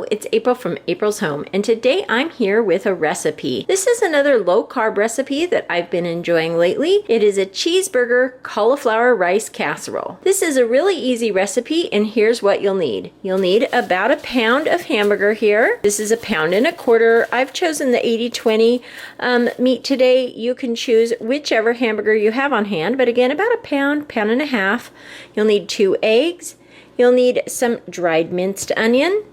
it's April from April's Home, and today I'm here with a recipe. This is another low-carb recipe that I've been enjoying lately. It is a cheeseburger cauliflower rice casserole. This is a really easy recipe, and here's what you'll need. You'll need about a pound of hamburger here. This is 1.25 pounds. I've chosen the 80/20 meat today. You can choose whichever hamburger you have on hand, but again, about a pound, pound and a half. You'll need 2 eggs. You'll need some dried minced onion,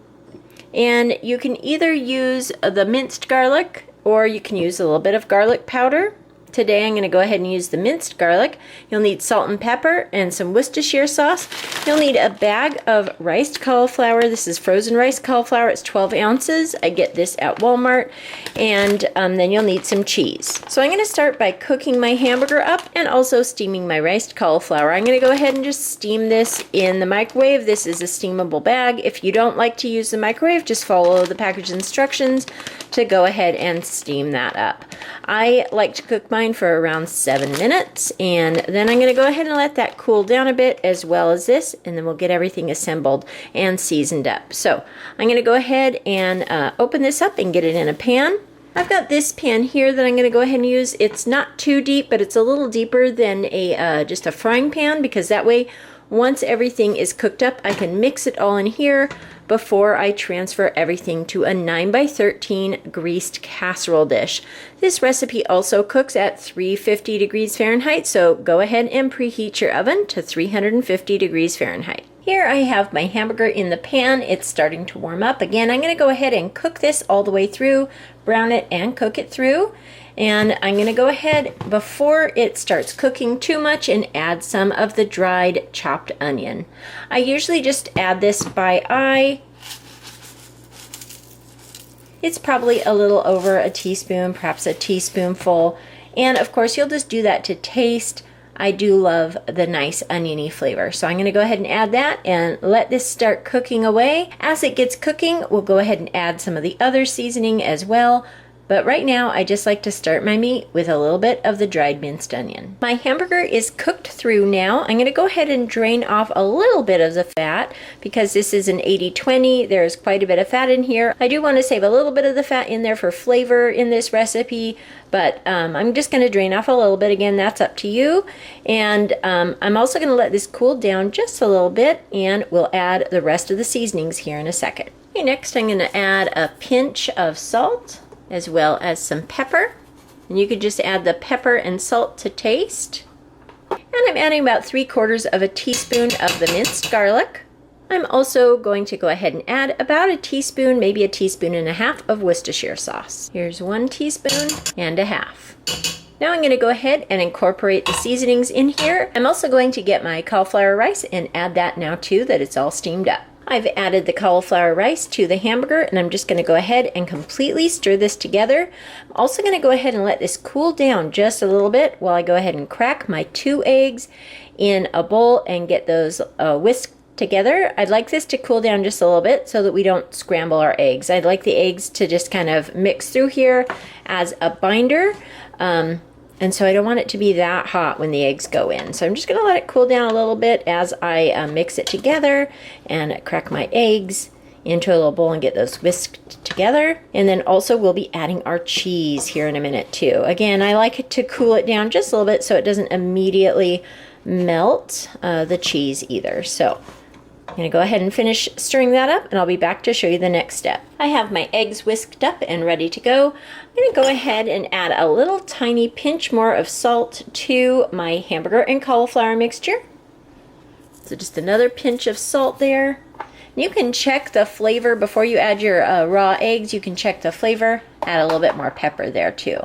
and you can either use the minced garlic or you can use a little bit of garlic powder. Today I'm going to go ahead and use the minced garlic. You'll need salt and pepper and some Worcestershire sauce. You'll need a bag of riced cauliflower. This is frozen rice cauliflower. It's 12 ounces. I get this at Walmart. And then you'll need some cheese. So I'm going to start by cooking my hamburger up and also steaming my riced cauliflower. I'm going to go ahead and just steam this in the microwave. This is a steamable bag. If you don't like to use the microwave, just follow the package instructions to go ahead and steam that up. I like to cook mine for around 7 minutes, and then I'm going to go ahead and let that cool down a bit, as well as this, and then we'll get everything assembled and seasoned up. So I'm going to go ahead and open this up and get it in a pan. I've got this pan here that I'm going to go ahead and use. It's not too deep, but it's a little deeper than just a frying pan, because that way once everything is cooked up, I can mix it all in here before I transfer everything to a 9x13 greased casserole dish. This recipe also cooks at 350 degrees Fahrenheit, so go ahead and preheat your oven to 350 degrees Fahrenheit. Here I have my hamburger in the pan. It's starting to warm up. Again, I'm going to go ahead and cook this all the way through, brown it and cook it through. And I'm going to go ahead before it starts cooking too much and add some of the dried chopped onion. I usually just add this by eye. It's probably a little over a teaspoon, perhaps a teaspoonful. And of course, you'll just do that to taste. I do love the nice oniony flavor. So I'm going to go ahead and add that and let this start cooking away. As it gets cooking, we'll go ahead and add some of the other seasoning as well. But right now, I just like to start my meat with a little bit of the dried minced onion. My hamburger is cooked through now. I'm going to go ahead and drain off a little bit of the fat because this is an 80/20. There's quite a bit of fat in here. I do want to save a little bit of the fat in there for flavor in this recipe, but I'm just going to drain off a little bit. Again, that's up to you. And I'm also going to let this cool down just a little bit, and we'll add the rest of the seasonings here in a second. Okay, next I'm going to add a pinch of salt, as well as some pepper. And you could just add the pepper and salt to taste. And I'm adding about 3/4 of a teaspoon of the minced garlic. I'm also going to go ahead and add about a teaspoon, maybe a teaspoon and a half of Worcestershire sauce. Here's 1 teaspoon and a half. Now I'm going to go ahead and incorporate the seasonings in here. I'm also going to get my cauliflower rice and add that now too, that it's all steamed up. I've added the cauliflower rice to the hamburger, and I'm just going to go ahead and completely stir this together. I'm also going to go ahead and let this cool down just a little bit while I go ahead and crack my 2 eggs in a bowl and get those whisked together. I'd like this to cool down just a little bit so that we don't scramble our eggs. I'd like the eggs to just kind of mix through here as a binder. And so I don't want it to be that hot when the eggs go in. So I'm just going to let it cool down a little bit as I mix it together and crack my eggs into a little bowl and get those whisked together. And then also we'll be adding our cheese here in a minute too. Again, I like it to cool it down just a little bit so it doesn't immediately melt the cheese either. So I'm going to go ahead and finish stirring that up, and I'll be back to show you the next step. I have my eggs whisked up and ready to go. I'm going to go ahead and add a little tiny pinch more of salt to my hamburger and cauliflower mixture. So just another pinch of salt there. You can check the flavor before you add your raw eggs. You can check the flavor, add a little bit more pepper there too.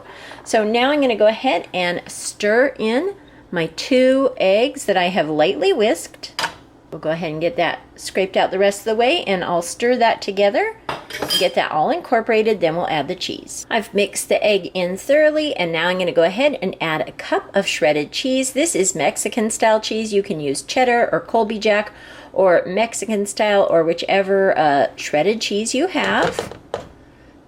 So now I'm going to go ahead and stir in my 2 eggs that I have lightly whisked. We'll go ahead and get that scraped out the rest of the way, and I'll stir that together, get that all incorporated, then we'll add the cheese. I've mixed the egg in thoroughly, and now I'm going to go ahead and add a cup of shredded cheese. This is Mexican style cheese. You can use cheddar or Colby Jack or Mexican style or whichever shredded cheese you have.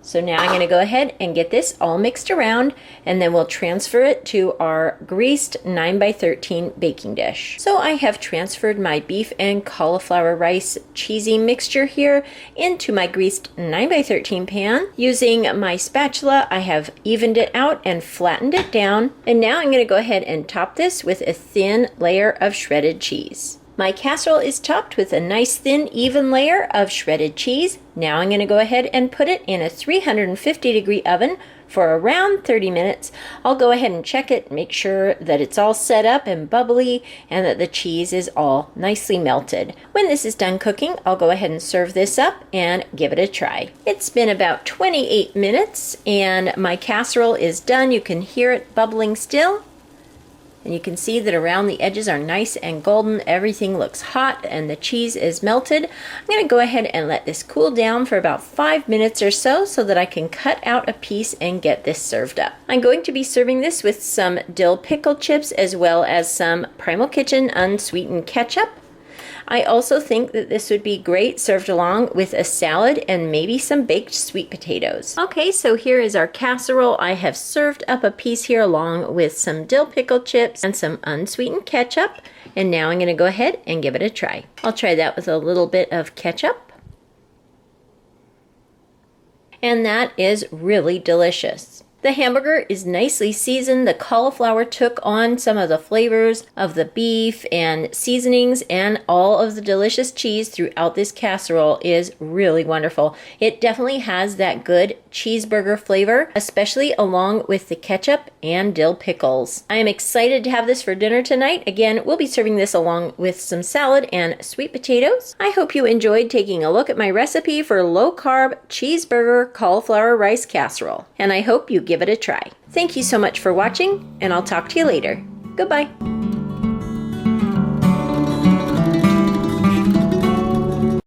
So now I'm going to go ahead and get this all mixed around, and then we'll transfer it to our greased 9x13 baking dish. So I have transferred my beef and cauliflower rice cheesy mixture here into my greased 9x13 pan. Using my spatula, I have evened it out and flattened it down. And now I'm going to go ahead and top this with a thin layer of shredded cheese. My casserole is topped with a nice thin even layer of shredded cheese. Now I'm going to go ahead and put it in a 350-degree oven for around 30 minutes. I'll go ahead and check it, make sure that it's all set up and bubbly and that the cheese is all nicely melted. When this is done cooking, I'll go ahead and serve this up and give it a try. It's been about 28 minutes and my casserole is done. You can hear it bubbling still. And you can see that around the edges are nice and golden. Everything looks hot and the cheese is melted. I'm going to go ahead and let this cool down for about 5 minutes or so that I can cut out a piece and get this served up. I'm going to be serving this with some dill pickle chips as well as some Primal Kitchen unsweetened ketchup. I also think that this would be great served along with a salad and maybe some baked sweet potatoes. Okay, so here is our casserole. I have served up a piece here along with some dill pickle chips and some unsweetened ketchup. And now I'm going to go ahead and give it a try. I'll try that with a little bit of ketchup. And that is really delicious. The hamburger is nicely seasoned. The cauliflower took on some of the flavors of the beef and seasonings, and all of the delicious cheese throughout this casserole is really wonderful. It definitely has that good cheeseburger flavor, especially along with the ketchup and dill pickles. I am excited to have this for dinner tonight. Again, we'll be serving this along with some salad and sweet potatoes. I hope you enjoyed taking a look at my recipe for low-carb cheeseburger cauliflower rice casserole, and I hope you give it a try. Thank you so much for watching, and I'll talk to you later. Goodbye.